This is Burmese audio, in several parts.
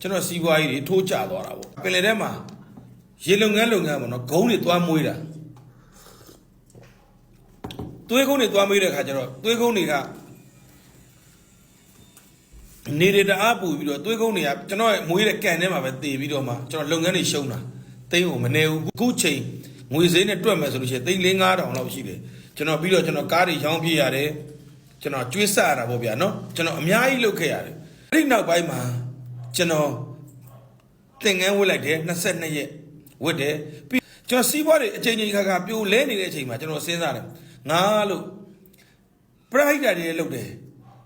ကျွန်တော်စီးပွားရေးတွေထိုးကျသွားတာပေါ့ပင်လယ်ထဲမှာရေလုပ်ငန်းပေါ့နော်ဂုံးတွေသွားမွေးတာသွေးကုန်းတွေသွားမွေးတဲ့ခါကျတော့သွေးကုန်းတွေကနေရတအားပူပြီးတော့သွေးကုန်းတွေကကျွန်တော်မွေးတဲ့ကန်ထဲမှာပဲတည်ပြီးတော့မှကျွန်တော်လုပ်ငန်းတွေရှုံးတာသိန်းကိုမနေဘူးအခုချိန်ငွေစည်းနဲ့တွက်မယ်ဆိုလို့ရှိရင်သိန်း4-5,000လောက်ရှိတယ်ကျွန်တော်ပြီးတော့ကျွန်တော်ကားတွေရောင်းပြရတယ်ကျွန်တော်ကျွေးဆရတာပေါ့ဗျာနော်ကျွန်တော်အများကြီးလုပ်ခဲ့ရတယ်အဲ့ဒီနောက်ပိုင်းမှာကျွန်တော်သင်ငန်းဝတ်လိုက်တယ်22ရက်ဝတ်တယ်ပြီးကျွန်တော်စီးပွားတွေအချိန်ချင်းခါခါပြိုလဲနေတဲ့အချိန်မှာကျွန်တော်စဉ်းစားတယ်ငါလို့ပရိုက်တာတွေလုပ်တယ်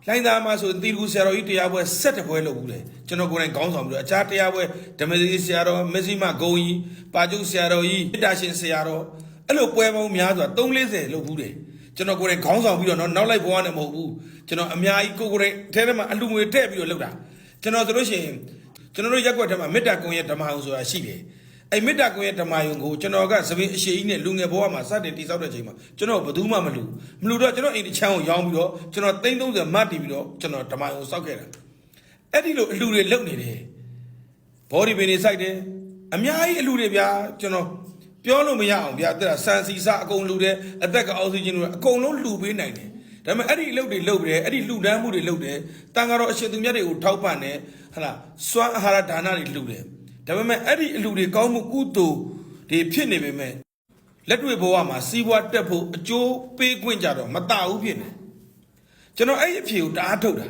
လိုင်းသားမှာဆိုတီကူဆရာတော်ကြီးတရားပွဲ7ပွဲလုပ်ဘူးလေကျွန်တော်ကိုယ်တိုင်ခေါင်းဆောင်ပြီးတော့အခြားတရားပွဲဓမ္မစီဆရာတော်မဇ္ဈိမဂုံကြီးပါကျုပ်ဆရာတော်ကြီးမေတ္တာရှင်ဆရာတော်အဲ့လိုပွဲပေါင်းများစွာ340လုပ်ဘူးတယ်ကျွန်တော်ကိုယ်တိုင်ခေါင်းဆောင်ပြီးတော့နောက်လိုက်ဘဝနဲ့မဟုတ်ဘူးကျွန်တော်အများကြီးကိုယ်တိုင်အဲထဲမှာအလူငွေထည့်ပြီးတော့လုပ်တာကျွန်တော်ဆိုလို့ရှိရင်ကျွန်တော်တို့ရက်ွက်ထဲမှာမေတ္တာကွန်ရဲ့ဓမ္မယုံဆိုတာရှိတယ်အဲ့မေတ္တာကွန်ရဲ့ဓမ္မယုံကိုကျွန်တော်ကသပင်အရှိကြီးနဲ့လူငယ်ဘဝမှာစတင်တည်ဆောက်တဲ့ချိန်မှာကျွန်တော်ဘယ်သူမှမလူတော့ကျွန်တော်အိမ်တစ်ချမ်းကိုရောင်းပြီးတော့ကျွန်တော်330မတ်တည်ပြီးတော့ကျွန်တော်ဓမ္မယုံစောက်ခဲ့တာအဲ့ဒီလိုအလူတွေလုပ်နေတယ်ဘောဒီပင်တွေစိုက်တယ်အများကြီးအလူတွေဗျာကျွန်တော်ပြောလို့မရအောင်ဗျာအဲ့ဒါဆန်စီစာအကုန်လူတယ်အသက်ကအောက်ဆီဂျင်တွေအကုန်လုံးလှူပေးနိုင်တယ်ဒါပေမဲ့အဲ့ဒီအလုပ်တွေလုပ်တယ်အဲ့ဒီလှူဒန်းမှုတွေလုပ်တယ်တန်ဃာတော်အရှင်သူမြတ်တွေကိုထောက်ပံ့တယ်ဟလာစွမ်းအာဟာရဒါနတွေလှူတယ်ဒါပေမဲ့အဲ့ဒီအလှူတွေကောင်းမှုကုသိုလ်တွေဖြစ်နေပေမဲ့လက်တွေ့ဘဝမှာစီးပွားတက်ဖို့အကျိုးပေးခွင့်ကြတော့မတဘူးဖြစ်နေကျွန်တော်အဲ့ဒီအဖြေကိုတအားထုတ်တာ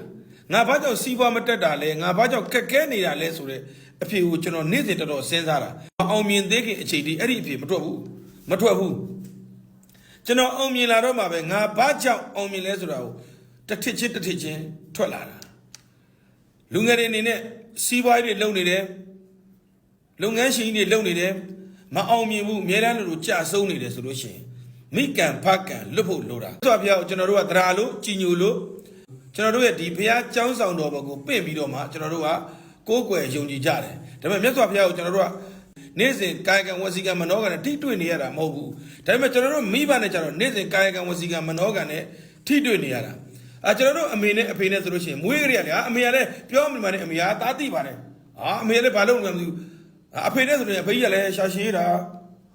ငါဘာကြောင့်စီးပွားမတက်တာလဲငါဘာကြောင့်ခက်ခဲနေတာလဲဆိုတဲ့အဖြေကိုကျွန်တော်နေ့စဉ်တော်တော်စဉ်းစားတာအောင်မြင်သေးခင်အချိန်ဒီအဲ့ဒီအဖြေမထွက်ဘူးကျွန်တော်အောင်မြင်လာတော့မှပဲငါဘာကြောင့်အောင်မြင်လဲဆိုတာကိုတစ်ထစ်ချင်းထွက်လာတာလူငယ်တွေအနေနဲ့စီးပွားရေးတွေလုပ်နေတယ်လုပ်ငန်းရှင်တွေလုပ်နေတယ်မအောင်မြင်ဘူးအများအားလို့ကြာဆုံးနေတယ်ဆိုလို့ရှိရင်မိကံဖကံလွတ်ဖို့လိုတာဆိုတော့ဘုရားကိုကျွန်တော်တို့ကတရားလို့ကြည်ညိုလို့ကျွန်တော်တို့ရဲ့ဒီဘုရားကျောင်းဆောင်တော်ဘက်ကိုပင့်ပြီးတော့မှကျွန်တော်တို့ကကိုးကွယ်ယုံကြည်ကြတယ်ဒါပေမဲ့မြတ်စွာဘုရားကိုကျွန်တော်တို့ကနေ့စဉ်ကာယကံဝစီကံမနောကံနဲ့ထိတွေ့နေရတာမဟုတ်ဘူးဒါပေမဲ့ကျွန်တော်တို့မိဘနဲ့ကျတော့နေ့စဉ်ကာယကံဝစီကံမနောကံနဲ့ထိတွေ့နေရတာကျွန်တော်တို့အမေနဲ့အဖေနဲ့ဆိုလို့ရှိရင်မွေးကြရလေအမေကလည်းပြောမှလည်းအမေကသားသိပါတယ်အမေလည်းဘာလုပ်နေမှမသိဘူးအဖေနဲ့ဆိုရင်အဖေကြီးကလည်းရှာရှည်တာ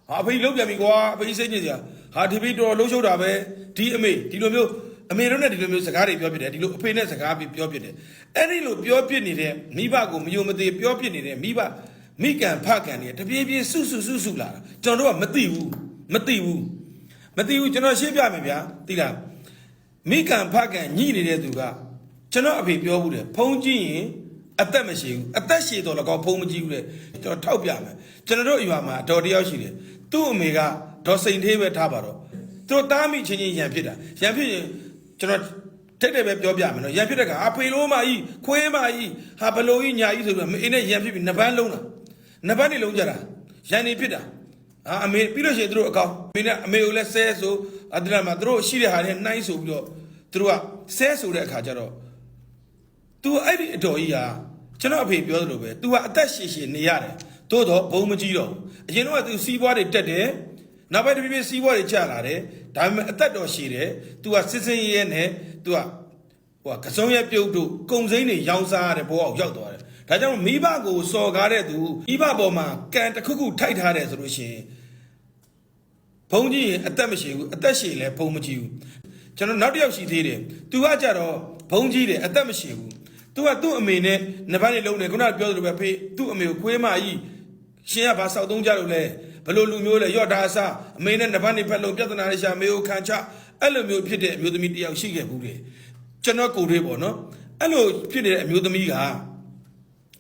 အဖေကြီးလုံးပြန်ပြီကွာအဖေကြီးစိတ်ညစ်စရာဒီဖေတော်လုံးရှုပ်တာပဲဒီအမေဒီလိုမျိုးအမေတို့နဲ့ဒီလိုမျိုးစကားတွေပြောပြတယ်ဒီလိုအဖေနဲ့စကားပြောပြတယ်အဲ့ဒီလိုပြောပြနေတဲ့မိဘကိုမယုံမသေးပြောပြနေတဲ့မိဘမိကံဖကံတွေတပြေးပြေးစုလာတာကျွန်တော်တို့ကမသိဘူးကျွန်တော်ရှင်းပြမယ်ဗျာသိလားမိကံဖကံညှိနေတဲ့သူကကျွန်တော်အဖေပြောဘူးတယ်ဖုံးကြည့်ရင်အသက်မရှိဘူးအသက်ရှည်တော့လည်းကောဖုံးမကြည့်ဘူးတဲ့ကျွန်တော်ထောက်ပြမယ်ကျွန်တော်တို့အရွာမှာဒေါ်တယောက်ရှိတယ်သူ့အမေကဒေါ်စိန်သေးပဲထားပါတော့သူတို့တားမိချင်းရံဖြစ်တာရံဖြစ်ရင်ကျွန်တော်တဲ့ပဲပြောပြမယ်နော်ရံဖြစ်တဲ့ကအဖေလိုမကြီးခွေးမကြီးဘလိုကြီးညာကြီးဆိုပြီးအင်းနဲ့ရံဖြစ်ပြီးနှစ်ပန်းလုံးတာနှစ်ပန်းနေလုံးကြတာရံနေဖြစ်တာအမေပြီးလို့ရှိရင်သူတို့အကောင်အမေနဲ့အမေကိုလည်းဆဲဆိုအတရမှာသူတို့ရှိတဲ့ဟာတွေနှိုင်းဆိုပြီးတော့သူတို့ကဆဲဆိုတဲ့အခါကျတော့ तू အဲ့ဒီအတော်ကြီးဟာကျွန်တော်အဖေပြောသလိုပဲ तू ကအသက်ရှည်နေရတယ်သို့တော့ဘုံမကြီးတော့အရင်တော့ तू စီးပွားတွေတက်တယ်နောက်ပိုင်းတဖြည်းဖြည်းစီးပွားတွေကျလာတယ်ဒါပေမဲ့အသက်တော်ရှည်တယ် तू ကစစ်စင်ရဲနဲ့ तू ကကစုံရဲ့ပြုတ်တို့ကုံစိမ့်တွေရောင်းစားရတဲ့ဘဝကိုရောက်သွားတယ်ဒါကြောင့်မိဘကိုစော်ကားတဲ့သူမိဘပေါ်မှာကံတစ်ခုထိုက်ထားတယ်ဆိုလို့ရှိရင်ဘုံကြီးရင်အသက်မရှိဘူးအသက်ရှည်လဲဘုံမကြီးဘူးကျွန်တော်နောက်တစ်ယောက်ရှိသေးတယ် तू ကကြတော့ဘုံကြီးတယ်အသက်မရှိဘူးသူကသူ့အမေနဲ့နှစ်ပတ်နေလုံးနေခုနကပြောသလိုပဲဖေးသူ့အမေကိုခွေးမကြီးရှင်ကဘာစောက်သုံးကြလို့လဲဘလို့လူမျိုးလဲရော့တာအစားအမေနဲ့နှစ်ပတ်နေဖက်လုံးပြဿနာတွေရှာမေကိုခံချအဲ့လိုမျိုးဖြစ်တဲ့အမျိုးသမီးတယောက်ရှိခဲ့ဘူးလေကျွန်တော်ကိုယ်တွေပေါ့နော်အဲ့လိုဖြစ်နေတဲ့အမျိုးသမီးက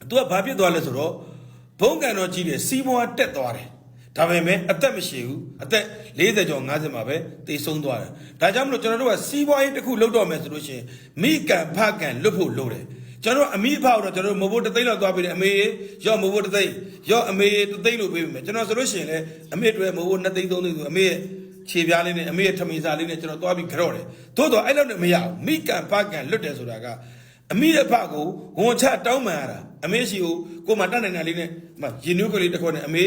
သူကဘာဖြစ်သွားလဲဆိုတော့ဘုံကံတော်ကြီးတယ်စီးပွားတက်သွားတယ်ဒါပေမဲ့အသက်မရှိဘူးအသက်40ကျော်50မှာပဲတေဆုံးသွားတယ်ဒါကြောင့်မလို့ကျွန်တော်တို့ကစီးပွားရေးတစ်ခုလုပ်တော့မယ်ဆိုလို့ရှိရင်မိကံဖကံလွတ်ဖို့လိုတယ်ကျွန်တော်အမိအဖတော့ကျွန်တော်မဘိုးတသိန်းလောက်သွားပြီးတယ်အမေရော့မဘိုးတသိန်းရော့အမေတသိန်းလို့ပေးမယ်ကျွန်တော်ဆိုလို့ရှိရင်လည်းအမေတွေမဘိုး2သိန်း3သိန်းဆိုအမေရဲ့ခြေပြားလေးနဲ့အမေရဲ့ထမင်းစားလေးနဲ့ကျွန်တော်သွားပြီးကြော့တယ်သို့တော့အဲ့လောက်နဲ့မရဘူးမိကံဖကံလွတ်တယ်ဆိုတာကအမိရဲ့ဖကိုဝန်ချတောင်းပန်ရတာအမေရှိကိုမှတတ်နိုင်တာလေးနဲ့ရင်နွေးကလေးတစ်ခွက်နဲ့အမေ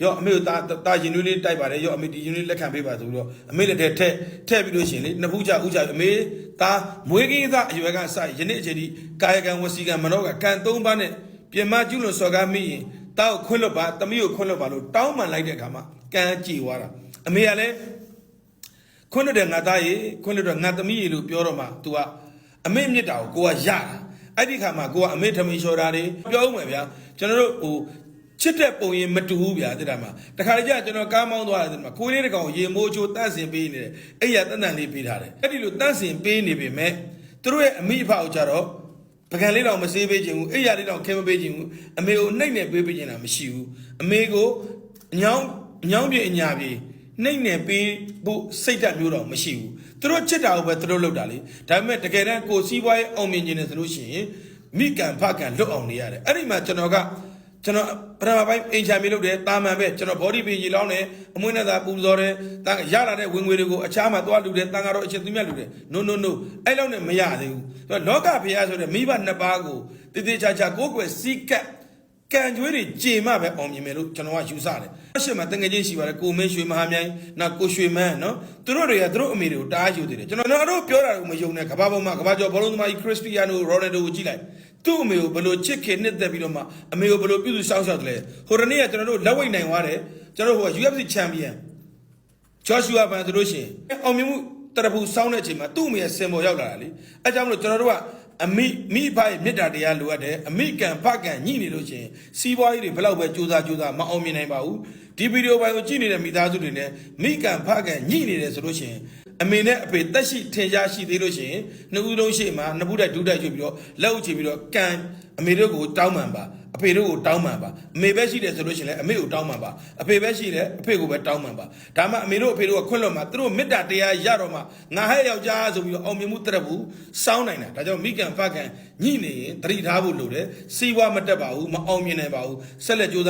ရော့အမေကိုတာရင်နွေးလေးတိုက်ပါတယ်ရော့အမေဒီရင်နွေးလက်ခံပေးပါဆိုပြီးတော့အမေလက်ထဲထည့်ပြီးလို့ရှိရင်လေနှစ်ဖူးကြဥကြအမေသားမွေးကင်းသားအရွယ်ကစယနေ့အချိန်ဒီကာယကံဝစီကံမနောကံ3ပါးနဲ့ ပြင်မကျူးလွန်စော်ကားမိရင်တောက်ခွင့်လွတ်ပါတမီးကိုခွင့်လွတ်ပါလို့တောင်းပန်လိုက်တဲ့အခါမှာကံကြည်သွားတာအမေကလည်းခွင့်လွတ်တဲ့ငါသားရေခွင့်လွတ်တော့ငါသမီးရေလို့ပြောတော့မှ तू ကအမေမြစ်တာကိုကရတာအဲ့ဒီခါမှာကိုကအမေထမင်းလျှော်တာတွေပြောဦးမယ်ဗျာကျွန်တော်တို့ဟိုချစ်တဲ့ပုံရင်မတူဘူးဗျာတဲ့တာမှာတခါတည်းကျကျွန်တော်ကားမောင်းသွားတယ်တဲ့မှာကိုလေးတကောင်ရေမိုးချိုးတန့်စင်ပေးနေတယ်အဲ့ရတန်တန်လေးပေးထားတယ်အဲ့ဒီလိုတန့်စင်ပေးနေပေမဲ့သူတို့ရဲ့အမိအဖကိုကြတော့ပကံလေးတော့မစေးပေးခြင်းဘူးအဲ့ရလေးတော့ခင်းမပေးခြင်းဘူးအမေကိုနှိမ့်နေပေးခြင်းတာမရှိဘူးအမေကိုအညောင်းပြေအညာပြေနှိမ့်နေပေးဖို့စိတ်ဓာတ်မျိုးတော့မရှိဘူးသူတို့ချစ်တာကိုပဲသူတို့လုပ်တာလေဒါပေမဲ့တကယ်တမ်းကိုစီးပွားရေးအောင်မြင်ခြင်းနဲ့ဆိုလို့ရှိရင်မိကံဖကံလွတ်အောင်နေရတယ်အဲ့ဒီမှာကျွန်တော်ပထမပိုင်းအင်ချာမီလုပ်တယ်တာမန်ပဲကျွန်တော် body page ကြီးလောင်းတယ်အမွှေးနဲ့သာပူဇော်တယ်ရလာတဲ့ဝင်ငွေတွေကိုအခြားမှာသွားလူတယ်တန်ကတော့အချက်သူမြတ်လူတယ် no အဲ့လောက်နဲ့မရသေးဘူးလောကဖရာဆိုတဲ့မိဘနှစ်ပါးကိုတည်တည်ချာချာကိုယ်ကွယ်စီးကပ်ကံကြွေးတွေကြေမှပဲအောင်မြင်မယ်လို့ကျွန်တော်ကယူဆတယ်အရှိမတငယ်ချင်းရှိပါတယ်ကိုမင်းရွှေမဟာမြိုင်နောက်ကိုရွှေမန်းနော်သူတို့တွေကသူတို့အမေတွေကိုတားယူသေးတယ်ကျွန်တော်တို့ပြောတာကိုမယုံနဲ့ကဘာပေါ်မှာကဘာကျော်ဘောလုံးသမားကြီးခရစ္စတီယာနိုရိုနယ်ဒိုကိုကြည့်လိုက်သူ့အမေကိုဘယ်လိုချစ်ခင်နှစ်သက်ပြီးတော့မှအမေကိုဘယ်လိုပြုစုစောင့်ရှောက်တယ်လဲဟိုတနေ့ကကျွန်တော်တို့လက်ဝိတ်နိုင်သွားတယ်ကျွန်တော်တို့ဟို UFC ချန်ပီယံဂျော့ရှူအာဗန်ဆိုလို့ရှိရင်အောင်မြင်မှုတရဖူစောင်းတဲ့အချိန်မှာသူ့အမေရဲ့စင်ပေါ်ရောက်လာတာလေအဲကြောင့်မလို့ကျွန်တော်တို့ကအမိဘရဲ့မေတ္တာတရားလိုအပ်တယ်အမိကံဖကံညှိနေလို့ရှိရင်စီးပွားရေးတွေဘယ်လောက်ပဲကြိုးစားမအောင်မြင်နိုင်ပါဘူးဒီဗီဒီယိုပိုင်းကိုကြည့်နေတဲ့မိသားစုတွေနဲ့မိကံဖကံညှိနေတယ်ဆိုလို့ရှိရင်အမေနဲ့အဖေတက်ရှိထင်ရှားရှိသေးလို့ရှိရင်နှစ်ဦးလုံးရှိမှနှစ်ဘူးတိုက်ဒူးတိုက်ရွှေ့ပြီးတော့လက်အုပ်ချပြီးတော့ကံအမေတို့ကိုတောင်းပန်ပါအဖေတို့ကိုတောင်းပန်ပါအမေပဲရှိတယ်ဆိုလို့ရှိရင်လည်းအမေကိုတောင်းပန်ပါအဖေပဲရှိတယ်အဖေကိုပဲတောင်းပန်ပါဒါမှအမေတို့အဖေတို့ကခွင့်လွှတ်မှာသူတို့မေတ္တာတရားရတော့မှငါဟဲ့ယောက်ျားဆိုပြီးတော့အောင်မြင်မှုတရက်ဘူးစောင်းနိုင်တာဒါကြောင့်မိကံဖကံညှိနေရင်တတိထားဖို့လိုတယ်စီးပွားမတက်ပါဘူးမအောင်မြင်နိုင်ပါဘူးဆက်လက်ကြိုးစား